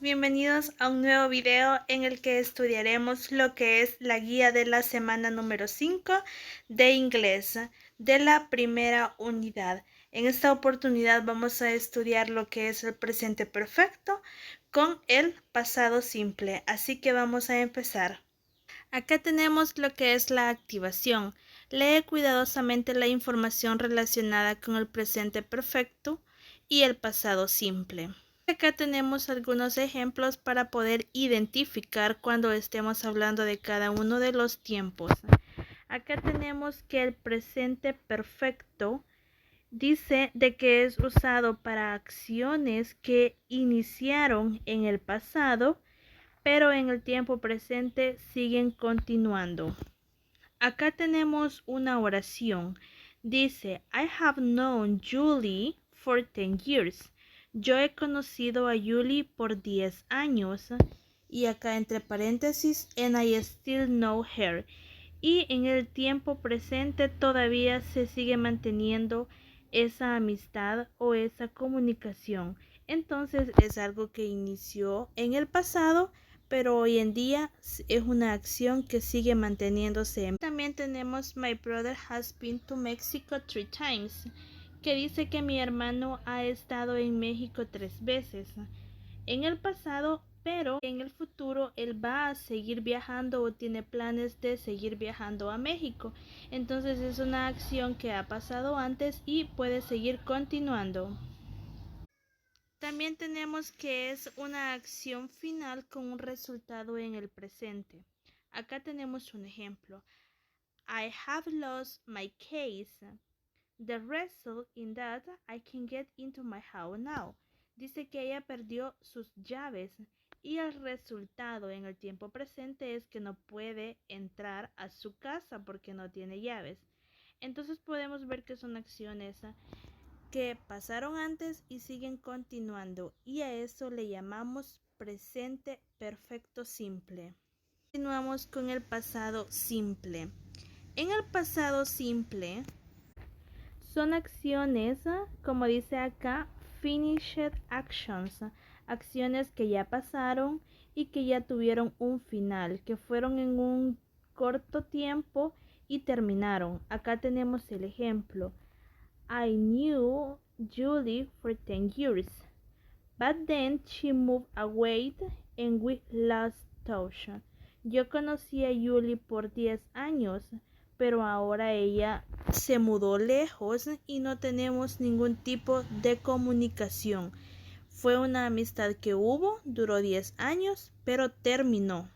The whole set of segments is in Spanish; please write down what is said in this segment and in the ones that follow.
Bienvenidos a un nuevo video en el que estudiaremos lo que es la guía de la semana número 5 de inglés de la primera unidad. En esta oportunidad vamos a estudiar lo que es el presente perfecto con el pasado simple, así que vamos a empezar. Acá tenemos lo que es la activación. Lee cuidadosamente la información relacionada con el presente perfecto y el pasado simple. Acá tenemos algunos ejemplos para poder identificar cuando estemos hablando de cada uno de los tiempos. Acá tenemos que el presente perfecto dice de que es usado para acciones que iniciaron en el pasado, pero en el tiempo presente siguen continuando. Acá tenemos una oración. Dice, I have known Julie for 10 years. Yo he conocido a Julie por 10 años. Y acá entre paréntesis, and I still know her. Y en el tiempo presente todavía se sigue manteniendo esa amistad o esa comunicación. Entonces es algo que inició en el pasado, pero hoy en día es una acción que sigue manteniéndose. También tenemos My brother has been to Mexico 3 times, que dice que mi hermano ha estado en México 3 veces en el pasado, pero en el futuro él va a seguir viajando o tiene planes de seguir viajando a México. Entonces es una acción que ha pasado antes y puede seguir continuando. También tenemos que es una acción final con un resultado en el presente. Acá tenemos un ejemplo. I have lost my case. The result in that I can get into my house now. Dice que ella perdió sus llaves y el resultado en el tiempo presente es que no puede entrar a su casa porque no tiene llaves. Entonces podemos ver que son acciones que pasaron antes y siguen continuando, y a eso le llamamos presente perfecto simple. Continuamos con el pasado simple. En el pasado simple son acciones, como dice acá, finished actions, acciones que ya pasaron y que ya tuvieron un final, que fueron en un corto tiempo y terminaron. Acá tenemos el ejemplo. I knew Julie for 10 years, but then she moved away and we lost touch. Yo conocí a Julie por 10 años, pero ahora ella se mudó lejos y no tenemos ningún tipo de comunicación. Fue una amistad que hubo, duró 10 años, pero terminó.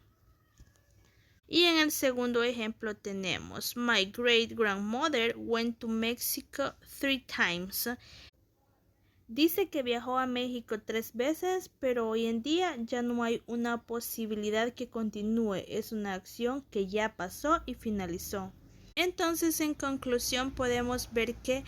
Y en el segundo ejemplo tenemos My great grandmother went to Mexico 3 times. Dice que viajó a México 3 veces, pero hoy en día ya no hay una posibilidad que continúe. Es una acción que ya pasó y finalizó. Entonces, en conclusión, podemos ver que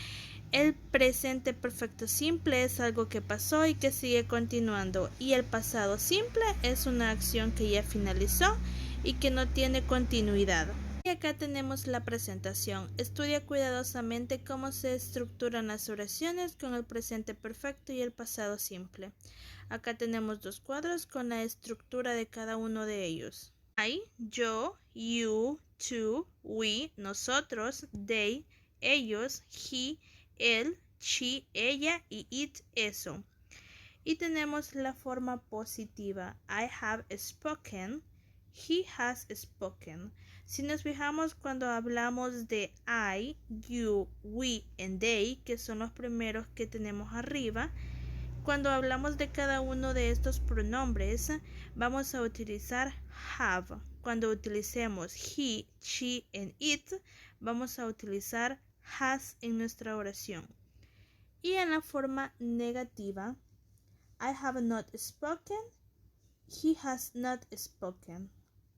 el presente perfecto simple es algo que pasó y que sigue continuando, y el pasado simple es una acción que ya finalizó y que no tiene continuidad. Y acá tenemos la presentación. Estudia cuidadosamente cómo se estructuran las oraciones con el presente perfecto y el pasado simple. Acá tenemos dos cuadros con la estructura de cada uno de ellos. I, yo, you, tú, we, nosotros, they, ellos, he, él, she, ella y it, eso. Y tenemos la forma positiva. I have spoken. He has spoken. Si nos fijamos cuando hablamos de I, you, we and they, que son los primeros que tenemos arriba, cuando hablamos de cada uno de estos pronombres, vamos a utilizar have. Cuando utilicemos he, she and it, vamos a utilizar has en nuestra oración. Y en la forma negativa, I have not spoken, he has not spoken.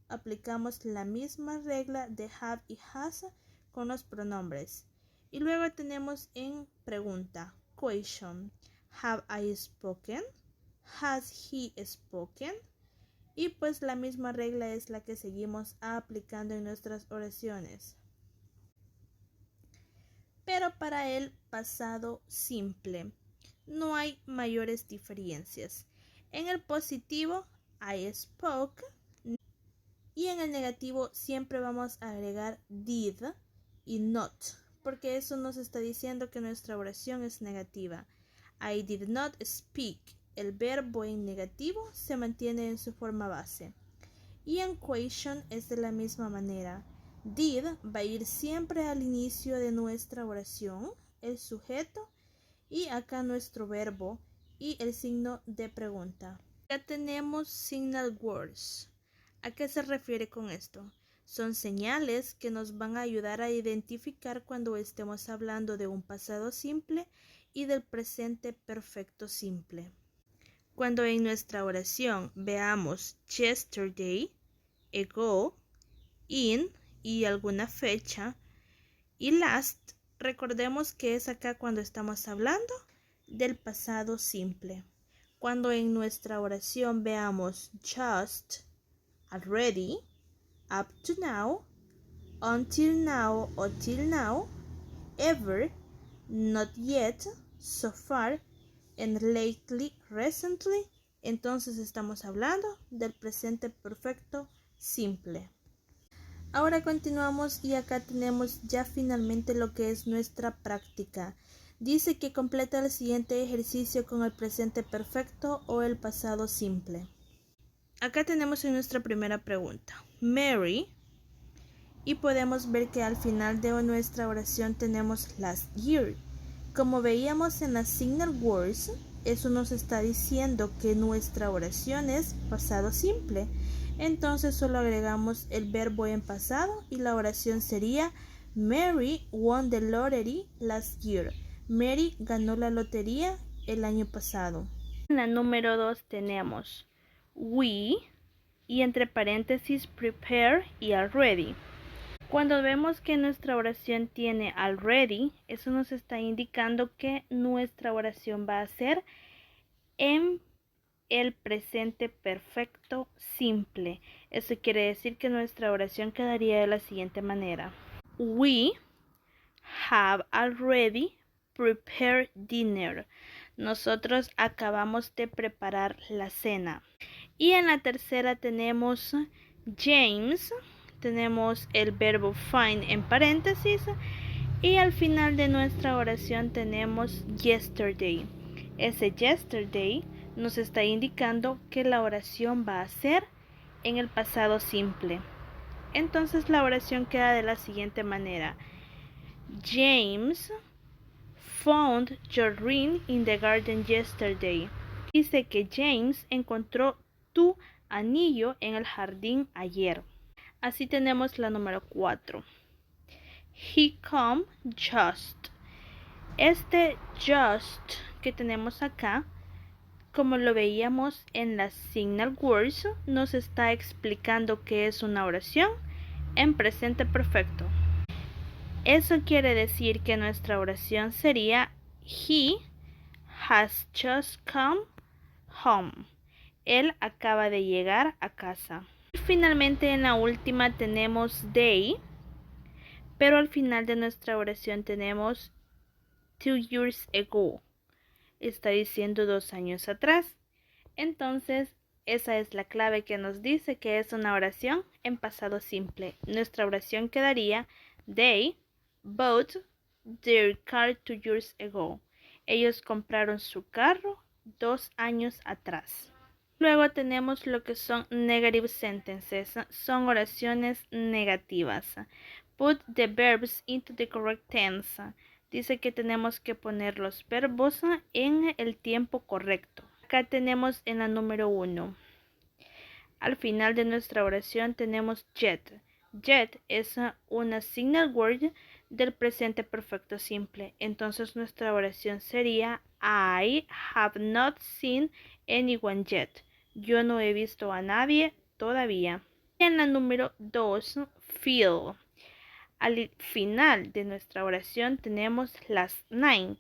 Aplicamos la misma regla de have y has con los pronombres. Y luego tenemos en pregunta, question, have I spoken, has he spoken. Y pues la misma regla es la que seguimos aplicando en nuestras oraciones. Pero para el pasado simple no hay mayores diferencias. En el positivo, I spoke. Y en el negativo siempre vamos a agregar did y not, porque eso nos está diciendo que nuestra oración es negativa. I did not speak. El verbo en negativo se mantiene en su forma base. Y en question es de la misma manera. Did va a ir siempre al inicio de nuestra oración, el sujeto, y acá nuestro verbo y el signo de pregunta. Ya tenemos signal words. ¿A qué se refiere con esto? Son señales que nos van a ayudar a identificar cuando estemos hablando de un pasado simple y del presente perfecto simple. Cuando en nuestra oración veamos yesterday, ago, in y alguna fecha y last, recordemos que es acá cuando estamos hablando del pasado simple. Cuando en nuestra oración veamos just, already, up to now, until now o till now, ever, not yet, so far, and lately, recently, entonces estamos hablando del presente perfecto simple. Ahora continuamos y acá tenemos ya finalmente lo que es nuestra práctica. Dice que completa el siguiente ejercicio con el presente perfecto o el pasado simple. Acá tenemos en nuestra primera pregunta, Mary, y podemos ver que al final de nuestra oración tenemos last year. Como veíamos en las signal words, eso nos está diciendo que nuestra oración es pasado simple. Entonces solo agregamos el verbo en pasado y la oración sería Mary won the lottery last year. Mary ganó la lotería el año pasado. En la número 2 tenemos we y entre paréntesis prepare y already. Cuando vemos que nuestra oración tiene already, eso nos está indicando que nuestra oración va a ser en el presente perfecto simple. Eso quiere decir que nuestra oración quedaría de la siguiente manera. We have already prepared dinner. Nosotros acabamos de preparar la cena. Y en la tercera tenemos James. Tenemos el verbo find en paréntesis. Y al final de nuestra oración tenemos yesterday. Ese yesterday nos está indicando que la oración va a ser en el pasado simple. Entonces la oración queda de la siguiente manera. James found your ring in the garden yesterday. Dice que James encontró tu anillo en el jardín ayer. Así tenemos la número 4. He come just. Este just que tenemos acá, como lo veíamos en las signal words, nos está explicando que es una oración en presente perfecto. Eso quiere decir que nuestra oración sería He has just come home. Él acaba de llegar a casa. Y finalmente en la última tenemos they, pero al final de nuestra oración tenemos 2 years ago. Está diciendo 2 años atrás. Entonces, esa es la clave que nos dice que es una oración en pasado simple. Nuestra oración quedaría they bought their car 2 years ago. Ellos compraron su carro 2 años atrás. Luego tenemos lo que son negative sentences. Son oraciones negativas. Put the verbs into the correct tense. Dice que tenemos que poner los verbos en el tiempo correcto. Acá tenemos en la número 1. Al final de nuestra oración tenemos yet. Yet es una signal word del presente perfecto simple. Entonces nuestra oración sería I have not seen anyone yet. Yo no he visto a nadie todavía. En la número 2, feel. Al final de nuestra oración tenemos las 9.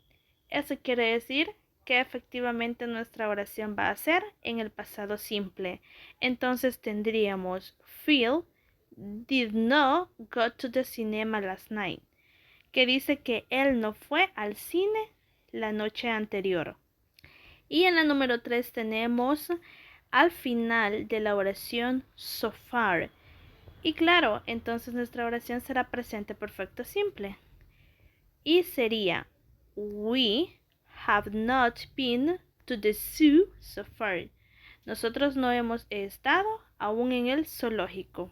Eso quiere decir que efectivamente nuestra oración va a ser en el pasado simple. Entonces tendríamos Phil did not go to the cinema last night, que dice que él no fue al cine la noche anterior. Y en la número 3 tenemos al final de la oración so far. Y claro, entonces nuestra oración será presente perfecto simple. Y sería, we have not been to the zoo so far. Nosotros no hemos estado aún en el zoológico.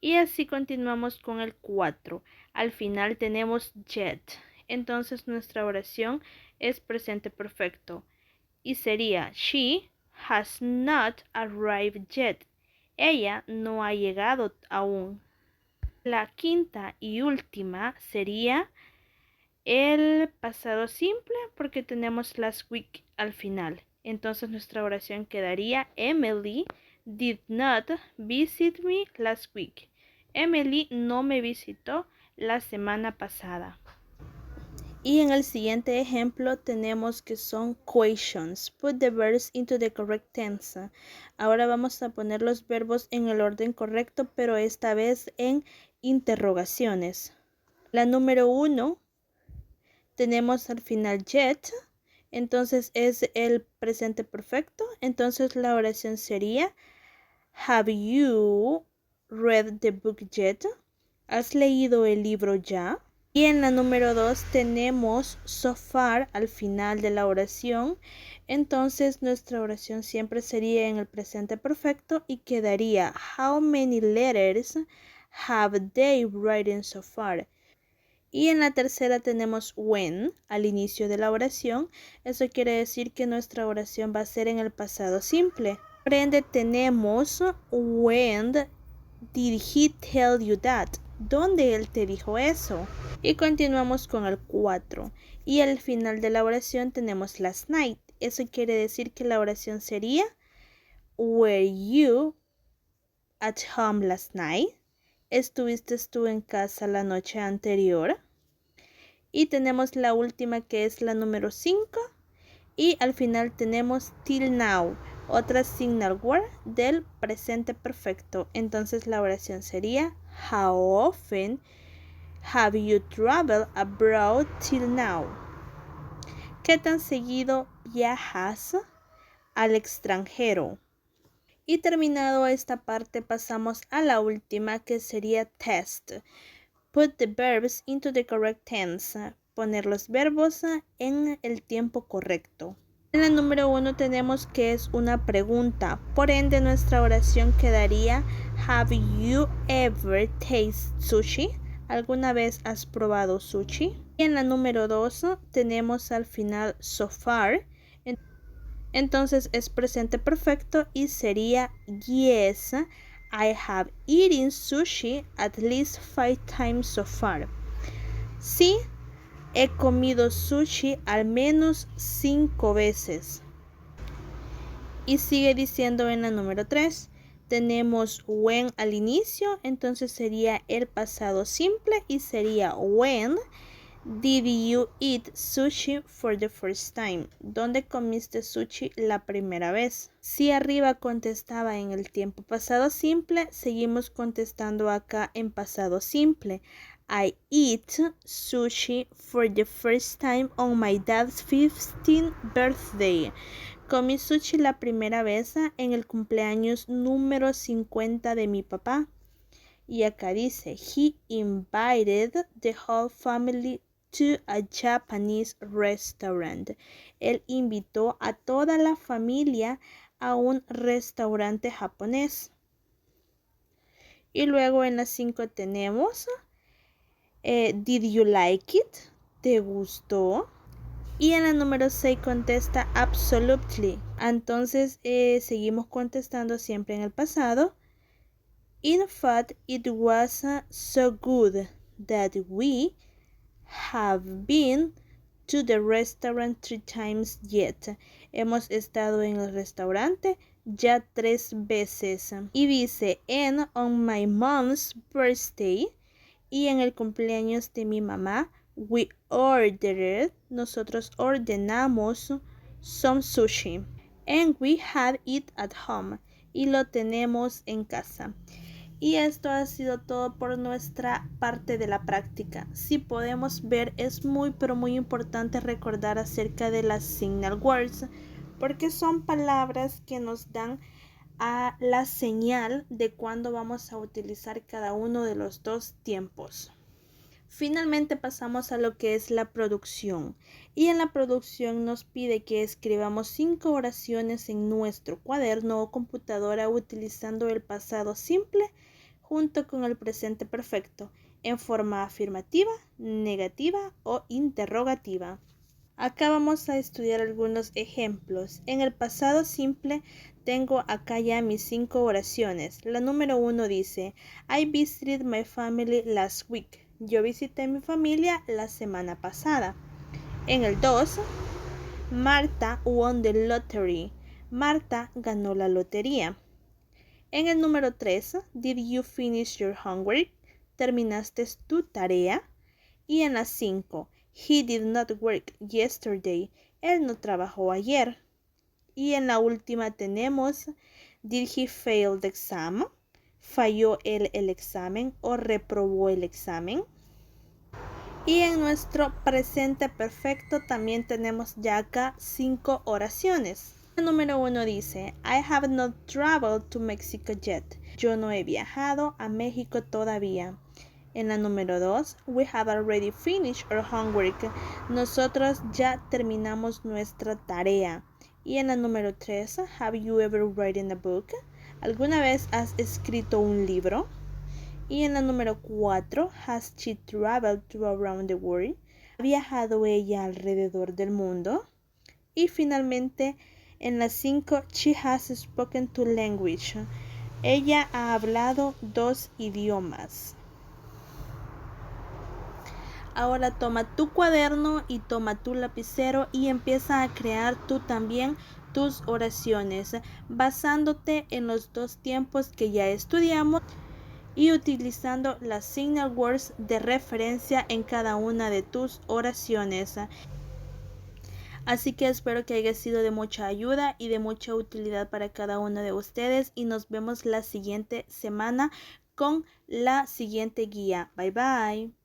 Y así continuamos con el 4. Al final tenemos yet. Entonces nuestra oración es presente perfecto. Y sería, she has not arrived yet. Ella no ha llegado aún. La quinta y última sería el pasado simple porque tenemos last week al final. Entonces nuestra oración quedaría, Emily did not visit me last week. Emily no me visitó la semana pasada. Y en el siguiente ejemplo tenemos que son questions. Put the verbs into the correct tense. Ahora vamos a poner los verbos en el orden correcto, pero esta vez en interrogaciones. La número 1 tenemos al final yet, entonces es el presente perfecto. Entonces la oración sería, have you read the book yet? ¿Has leído el libro ya? Y en la número 2 tenemos so far al final de la oración. Entonces nuestra oración siempre sería en el presente perfecto y quedaría, how many letters have they written so far? Y en la tercera tenemos when al inicio de la oración. Eso quiere decir que nuestra oración va a ser en el pasado simple. Por ende tenemos when did he tell you that? ¿Dónde él te dijo eso? Y continuamos con el 4. Y al final de la oración tenemos last night. Eso quiere decir que la oración sería, were you at home last night? ¿Estuviste tú en casa la noche anterior? Y tenemos la última que es la número 5. Y al final tenemos till now, otra signal word del presente perfecto. Entonces la oración sería, how often have you traveled abroad till now? ¿Qué tan seguido viajas al extranjero? Y terminado esta parte pasamos a la última que sería test. Put the verbs into the correct tense. Poner los verbos en el tiempo correcto. En la número 1 tenemos que es una pregunta. Por ende nuestra oración quedaría, have you ever tasted sushi? ¿Alguna vez has probado sushi? Y en la número 2 tenemos al final so far. Entonces es presente perfecto y sería, yes, I have eaten sushi at least 5 times so far. Sí, he comido sushi al menos 5 veces. Y sigue diciendo en la número 3, tenemos when al inicio, entonces sería el pasado simple y sería when did you eat sushi for the first time? ¿Dónde comiste sushi la primera vez? Si arriba contestaba en el tiempo pasado simple, seguimos contestando acá en pasado simple. I eat sushi for the first time on my dad's 15th birthday. Comí sushi la primera vez en el cumpleaños número 50 de mi papá. Y acá dice, he invited the whole family to a Japanese restaurant. Él invitó a toda la familia a un restaurante japonés. Y luego en la 5 tenemos, did you like it? ¿Te gustó? Y en la número 6 contesta absolutely. Entonces seguimos contestando siempre en el pasado. In fact, it was so good that we have been to the restaurant 3 times yet. Hemos estado en el restaurante ya 3 veces. Y dice, and on my mom's birthday, y en el cumpleaños de mi mamá, we ordered, nosotros ordenamos some sushi. And we had it at home. Y lo tenemos en casa. Y esto ha sido todo por nuestra parte de la práctica. Si podemos ver, es muy pero muy importante recordar acerca de las signal words, porque son palabras que nos dan a la señal de cuándo vamos a utilizar cada uno de los dos tiempos. Finalmente pasamos a lo que es la producción, y en la producción nos pide que escribamos 5 oraciones en nuestro cuaderno o computadora utilizando el pasado simple junto con el presente perfecto en forma afirmativa, negativa o interrogativa. Acá vamos a estudiar algunos ejemplos. En el pasado simple tengo acá ya mis 5 oraciones. La número 1 dice, I visited my family last week. Yo visité mi familia la semana pasada. En el 2, Marta won the lottery. Marta ganó la lotería. En el número 3, did you finish your homework? ¿Terminaste tu tarea? Y en la 5, he did not work yesterday. Él no trabajó ayer. Y en la última tenemos, did he fail the exam? ¿Falló él el examen o reprobó el examen? Y en nuestro presente perfecto también tenemos ya acá 5 oraciones. El número 1 dice, I have not traveled to Mexico yet. Yo no he viajado a México todavía. En la número 2, we have already finished our homework. Nosotros ya terminamos nuestra tarea. Y en la número 3, have you ever written a book? ¿Alguna vez has escrito un libro? Y en la número 4, has she traveled around the world? ¿Ha viajado ella alrededor del mundo? Y finalmente, en la 5, she has spoken 2 languages. Ella ha hablado 2 idiomas. Ahora toma tu cuaderno y toma tu lapicero y empieza a crear tú también tus oraciones basándote en los 2 tiempos que ya estudiamos y utilizando las signal words de referencia en cada una de tus oraciones. Así que espero que haya sido de mucha ayuda y de mucha utilidad para cada uno de ustedes y nos vemos la siguiente semana con la siguiente guía. Bye bye.